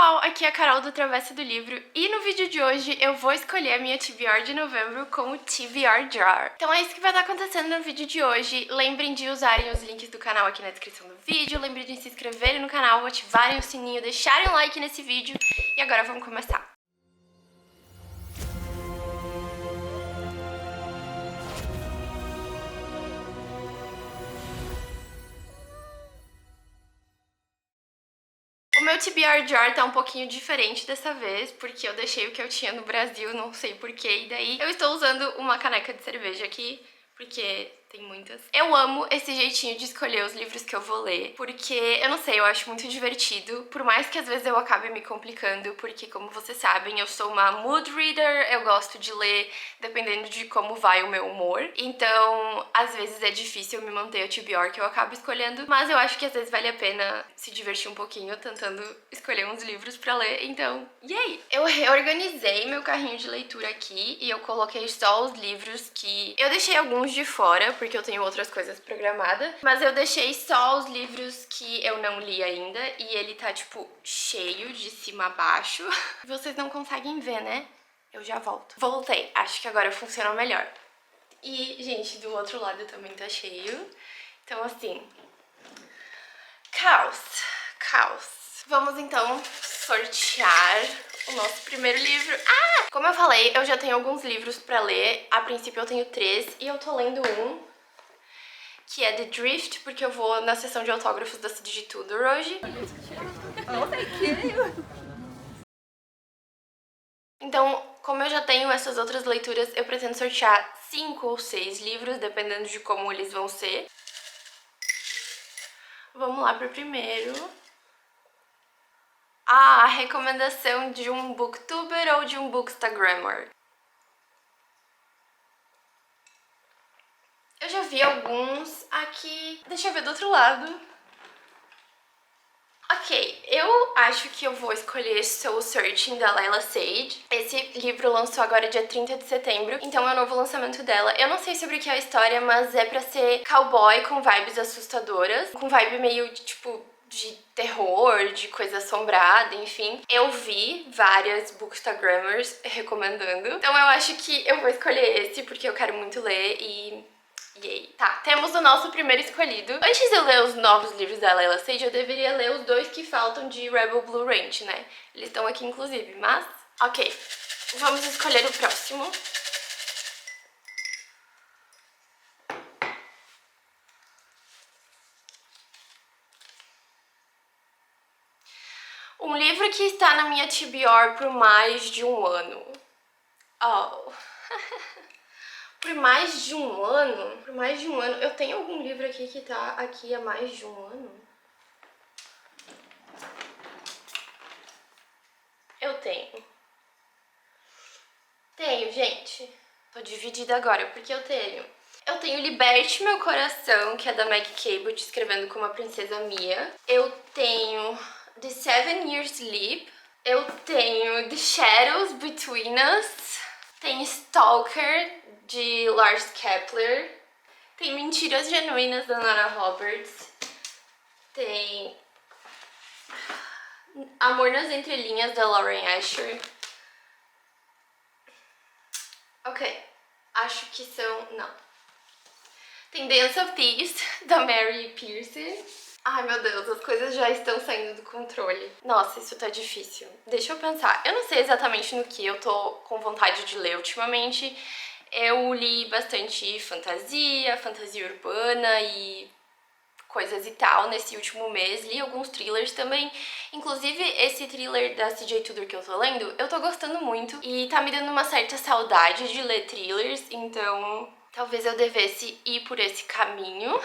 pessoal, aqui é a Carol do Travessa do Livro e no vídeo de hoje eu vou escolher a minha TBR de novembro como TBR Jar. Então é isso que vai estar acontecendo no vídeo de hoje. Lembrem de usarem os links do canal aqui na descrição do vídeo, lembrem de se inscreverem no canal, ativarem o sininho, deixarem um like nesse vídeo e agora vamos começar. O meu TBR Jar tá um pouquinho diferente dessa vez, porque eu deixei o que eu tinha no Brasil, não sei porquê, e daí eu estou usando uma caneca de cerveja aqui, porque tem muitas. Eu amo esse jeitinho de escolher os livros que eu vou ler, porque, eu não sei, eu acho muito divertido, por mais que às vezes eu acabe me complicando, porque como vocês sabem, eu sou uma mood reader, eu gosto de ler dependendo de como vai o meu humor, então às vezes é difícil me manter a TBR que eu acabo escolhendo, mas eu acho que às vezes vale a pena se divertir um pouquinho tentando escolher uns livros pra ler, então, yay! Eu reorganizei meu carrinho de leitura aqui e eu coloquei só os livros que... Eu deixei alguns de fora, porque eu tenho outras coisas programadas, mas eu deixei só os livros que eu não li ainda e ele tá, tipo, cheio de cima a baixo. Vocês não conseguem ver, né? Eu já volto. Voltei. Acho que agora funcionou melhor. E, gente, do outro lado também tá cheio. Então, assim... Caos. Caos. Vamos, então, sortear o nosso primeiro livro. Ah! Como eu falei, eu já tenho alguns livros pra ler. A princípio eu tenho 3 e eu tô lendo um que é The Drift, porque eu vou na sessão de autógrafos da Cid de Tudor hoje. Oh, thank you. Então, como eu já tenho essas outras leituras, eu pretendo sortear 5 ou 6 livros, dependendo de como eles vão ser. Vamos lá pro primeiro. Ah, a recomendação de um booktuber ou de um bookstagrammer? Eu já vi alguns aqui. Deixa eu ver do outro lado. Ok, eu acho que eu vou escolher Soul Searching, da Layla Sage. Esse livro lançou agora dia 30 de setembro, então é o novo lançamento dela. Eu não sei sobre o que é a história, mas é pra ser cowboy com vibes assustadoras, com vibe meio, tipo, de terror, de coisa assombrada, enfim. Eu vi várias bookstagrammers recomendando, então eu acho que eu vou escolher esse, porque eu quero muito ler e... Yay. Tá, temos o nosso primeiro escolhido. Antes de eu ler os novos livros da Layla Sage, eu deveria ler os 2 que faltam de Rebel Blue Ranch, né? Eles estão aqui, inclusive, mas... Ok, vamos escolher o próximo. Um livro que está na minha TBR por mais de um ano. Oh... Por mais de um ano? Por mais de um ano. Eu tenho algum livro aqui que tá aqui há mais de um ano? Eu tenho. Tenho, gente. Tô dividida agora, porque eu tenho. Eu tenho Liberte Meu Coração, que é da Meg Cabot, escrevendo como a Princesa Mia. Eu tenho The 7 Years Sleep. Eu tenho The Shadows Between Us. Tem Stalker, de Lars Kepler. Tem Mentiras Genuínas, da Nora Roberts. Tem Amor nas Entrelinhas, da Lauren Asher. Ok, acho que são... não. Tem Dance of Thieves, da Mary Pearson. Ai, meu Deus, as coisas já estão saindo do controle. Nossa, isso tá difícil. Deixa eu pensar. Eu não sei exatamente no que eu tô com vontade de ler ultimamente. Eu li bastante fantasia, fantasia urbana e coisas e tal nesse último mês. Li alguns thrillers também. Inclusive, esse thriller da CJ Tudor que eu tô lendo, eu tô gostando muito. E tá me dando uma certa saudade de ler thrillers, então... talvez eu devesse ir por esse caminho.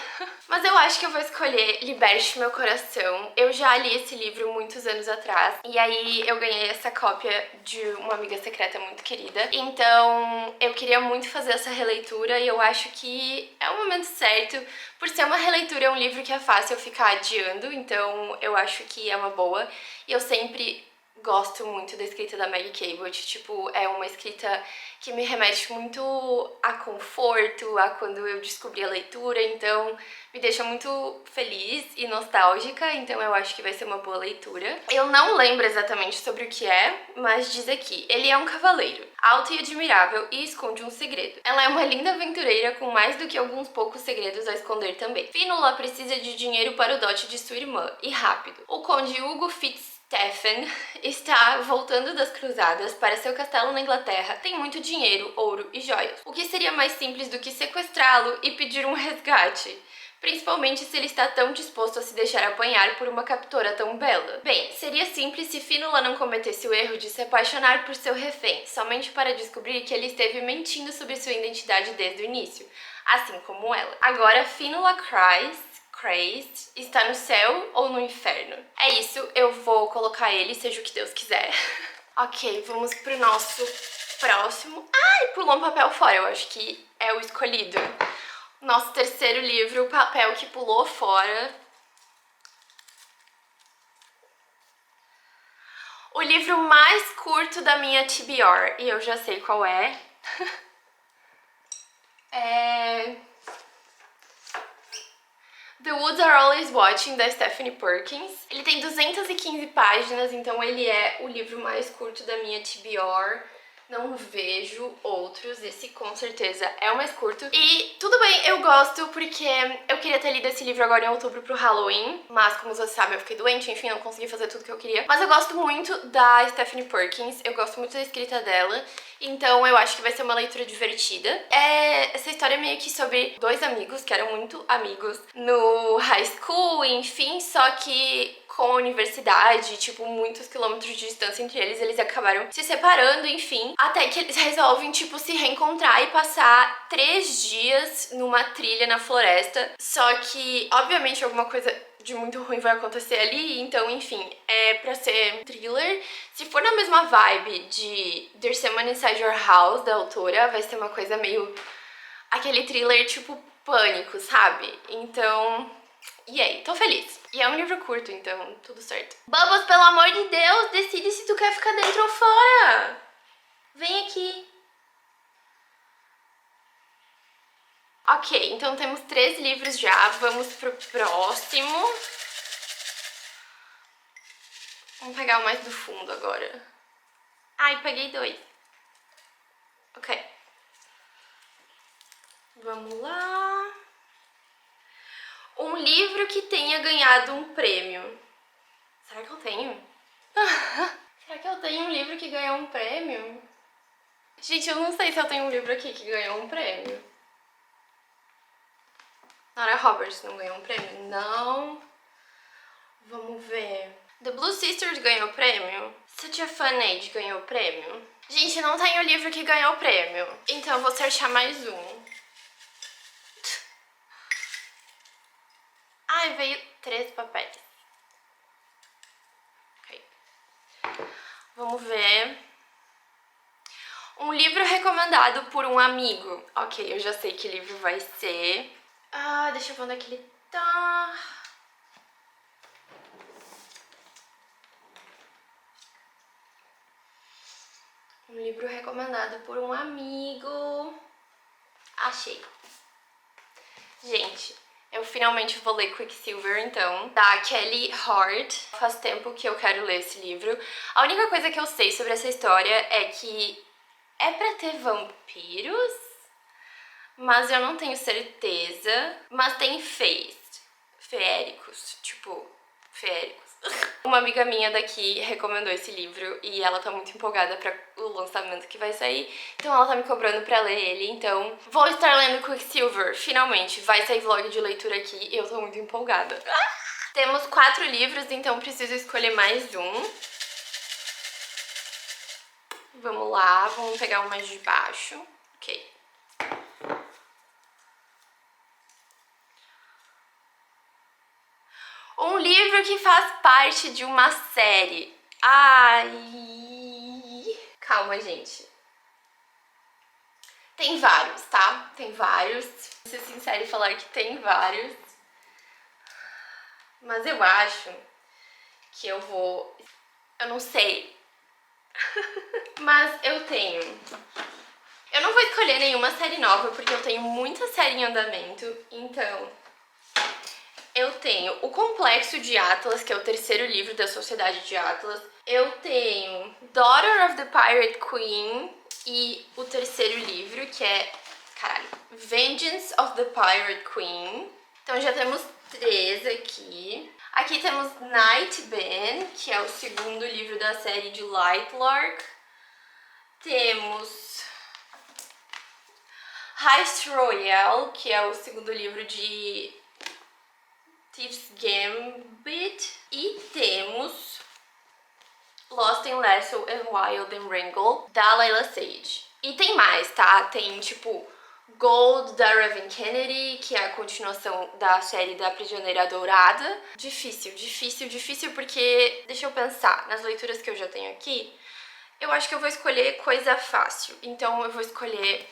Mas eu acho que eu vou escolher Liberte Meu Coração. Eu já li esse livro muitos anos atrás. E aí eu ganhei essa cópia de uma amiga secreta muito querida. Então eu queria muito fazer essa releitura e eu acho que é o momento certo. Por ser uma releitura, é um livro que é fácil eu ficar adiando. Então eu acho que é uma boa. E eu sempre gosto muito da escrita da Maggie Cabot, tipo, é uma escrita que me remete muito a conforto, a quando eu descobri a leitura, então me deixa muito feliz e nostálgica, então eu acho que vai ser uma boa leitura. Eu não lembro exatamente sobre o que é, mas diz aqui, ele é um cavaleiro, alto e admirável e esconde um segredo. Ela é uma linda aventureira com mais do que alguns poucos segredos a esconder também. Fínula precisa de dinheiro para o dote de sua irmã, e rápido. O conde Hugo Fitzstephen está voltando das cruzadas para seu castelo na Inglaterra. Tem muito dinheiro, ouro e joias. O que seria mais simples do que sequestrá-lo e pedir um resgate? Principalmente se ele está tão disposto a se deixar apanhar por uma captora tão bela. Bem, seria simples se Fínula não cometesse o erro de se apaixonar por seu refém, somente para descobrir que ele esteve mentindo sobre sua identidade desde o início, assim como ela. Agora, Fínula Christ está no céu ou no inferno? É isso, eu vou colocar ele, seja o que Deus quiser. Ok, vamos pro nosso próximo. Ai, pulou um papel fora, eu acho que é o escolhido. Nosso terceiro livro, o papel que pulou fora. O livro mais curto da minha TBR, e eu já sei qual é. The Woods Are Always Watching, da Stephanie Perkins. Ele tem 215 páginas, então ele é o livro mais curto da minha TBR. Não vejo outros, esse com certeza é o mais curto. E tudo bem, eu gosto porque eu queria ter lido esse livro agora em outubro pro Halloween, mas como vocês sabem eu fiquei doente, enfim, não consegui fazer tudo que eu queria. Mas eu gosto muito da Stephanie Perkins, eu gosto muito da escrita dela, então eu acho que vai ser uma leitura divertida. Essa história é meio que sobre dois amigos que eram muito amigos no high school, enfim, só que com a universidade, tipo, muitos quilômetros de distância entre eles, eles acabaram se separando, enfim, até que eles resolvem, tipo, se reencontrar e passar 3 dias numa trilha na floresta. Só que, obviamente, alguma coisa de muito ruim vai acontecer ali, então, enfim, é pra ser um thriller. Se for na mesma vibe de There's Someone Inside Your House, da autora, vai ser uma coisa meio aquele thriller, tipo, pânico, sabe? Então, e aí, tô feliz. E é um livro curto, então tudo certo. Bubbles, pelo amor de Deus, decide se tu quer ficar dentro ou fora. Vem aqui. Ok, então temos 3 livros já. Vamos pro próximo. Vamos pegar o mais do fundo agora. Ai, peguei 2. Ok. Vamos lá. Um livro que tenha ganhado um prêmio. Será que eu tenho? Será que eu tenho um livro que ganhou um prêmio? Gente, eu não sei se eu tenho um livro aqui que ganhou um prêmio. Nora Roberts não ganhou um prêmio? Não. Vamos ver. The Blue Sisters ganhou prêmio? Such a Fun Age ganhou prêmio? Gente, não tenho livro que ganhou prêmio. Então eu vou searchar mais um. Ai, veio 3 papéis. Ok. Vamos ver. Um livro recomendado por um amigo. Ok, eu já sei que livro vai ser. Ah, deixa eu ver onde é que ele tá. Um livro recomendado por um amigo. Achei. Gente, eu finalmente vou ler Quicksilver, então, da Kelly Hart. Faz tempo que eu quero ler esse livro. A única coisa que eu sei sobre essa história é que é pra ter vampiros, mas eu não tenho certeza. Mas tem feéricos, tipo, feéricos. Uma amiga minha daqui recomendou esse livro e ela tá muito empolgada para o lançamento que vai sair, então ela tá me cobrando pra ler ele, então vou estar lendo Quicksilver, finalmente. Vai sair vlog de leitura aqui e eu tô muito empolgada. Temos 4 livros, então preciso escolher mais um. Vamos lá, vamos pegar um mais de baixo. Ok. Um livro que faz parte de uma série. Ai... Calma, gente. Tem vários, tá? Tem vários. Vou ser sincera e falar que tem vários. Mas eu acho que eu vou Eu não sei. Mas eu tenho... Eu não vou escolher nenhuma série nova, porque eu tenho muita série em andamento. Então, eu tenho O Complexo de Atlas, que é o terceiro livro da Sociedade de Atlas. Eu tenho Daughter of the Pirate Queen e o terceiro livro, que é... Caralho. Vengeance of the Pirate Queen. Então já temos 3 aqui. Aqui temos Night Ben, que é o segundo livro da série de Lightlark. Temos Heist Royale, que é o segundo livro de Thief's Gambit. E temos Lost in Lasso and Wild and Wrangle, da Layla Sage. E tem mais, tá? Tem, tipo, Gold, da Raven Kennedy, que é a continuação da série da Prisioneira Dourada. Difícil, porque, deixa eu pensar, nas leituras que eu já tenho aqui, eu acho que eu vou escolher coisa fácil. Então eu vou escolher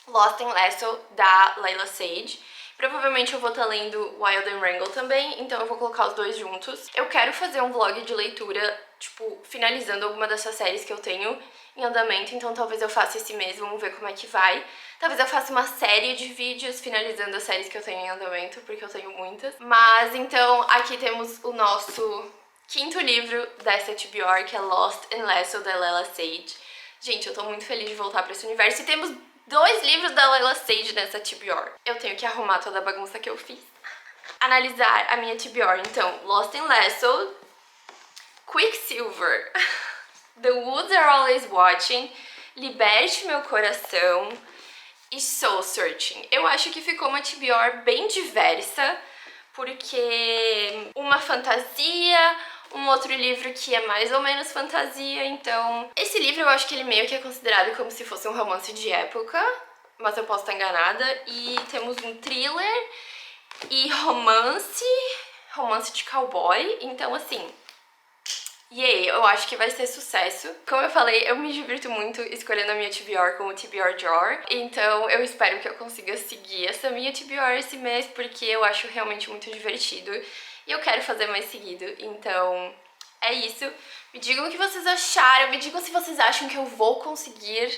Lost in Lasso, da Layla Sage. Provavelmente eu vou estar lendo Wild and Wrangle também, então eu vou colocar os dois juntos. Eu quero fazer um vlog de leitura, tipo, finalizando alguma dessas séries que eu tenho em andamento, então talvez eu faça esse mês, vamos ver como é que vai. Talvez eu faça uma série de vídeos finalizando as séries que eu tenho em andamento, porque eu tenho muitas. Mas então aqui temos o nosso 5º livro dessa TBR, que é Lost in Lasso, da Layla Sage. Gente, eu tô muito feliz de voltar pra esse universo. E temos 2 livros da Layla Sage nessa TBR. Eu tenho que arrumar toda a bagunça que eu fiz. Analisar a minha TBR. Então, Lost in Lasso, Quicksilver, The Woods Are Always Watching, Liberte Meu Coração e Soul Searching. Eu acho que ficou uma TBR bem diversa, porque uma fantasia, um outro livro que é mais ou menos fantasia, então... Esse livro eu acho que ele meio que é considerado como se fosse um romance de época, mas eu posso estar enganada. E temos um thriller e romance de cowboy, então assim... Yay, eu acho que vai ser sucesso. Como eu falei, eu me divirto muito escolhendo a minha TBR como TBR Drawer. Então eu espero que eu consiga seguir essa minha TBR esse mês, porque eu acho realmente muito divertido. E eu quero fazer mais seguido, então é isso. Me digam o que vocês acharam, me digam se vocês acham que eu vou conseguir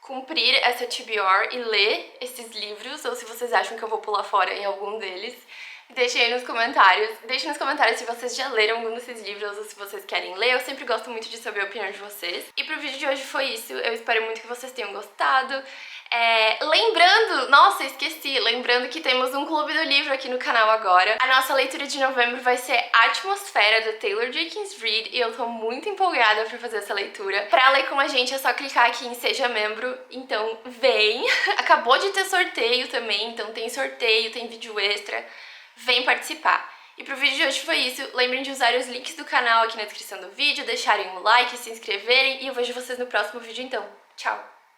cumprir essa TBR e ler esses livros, ou se vocês acham que eu vou pular fora em algum deles. Deixem aí nos comentários. Deixem nos comentários se vocês já leram algum desses livros ou se vocês querem ler. Eu sempre gosto muito de saber a opinião de vocês. E pro vídeo de hoje foi isso. Eu espero muito que vocês tenham gostado. Lembrando, nossa, esqueci, lembrando que temos um clube do livro aqui no canal agora. A nossa leitura de novembro vai ser Atmosfera, da Taylor Jenkins Reid, e eu tô muito empolgada pra fazer essa leitura. Pra ler com a gente é só clicar aqui em Seja Membro, então vem. Acabou de ter sorteio também, então tem sorteio, tem vídeo extra. Vem participar. E pro vídeo de hoje foi isso. Lembrem de usar os links do canal aqui na descrição do vídeo, deixarem um like, se inscreverem, e eu vejo vocês no próximo vídeo então. Tchau!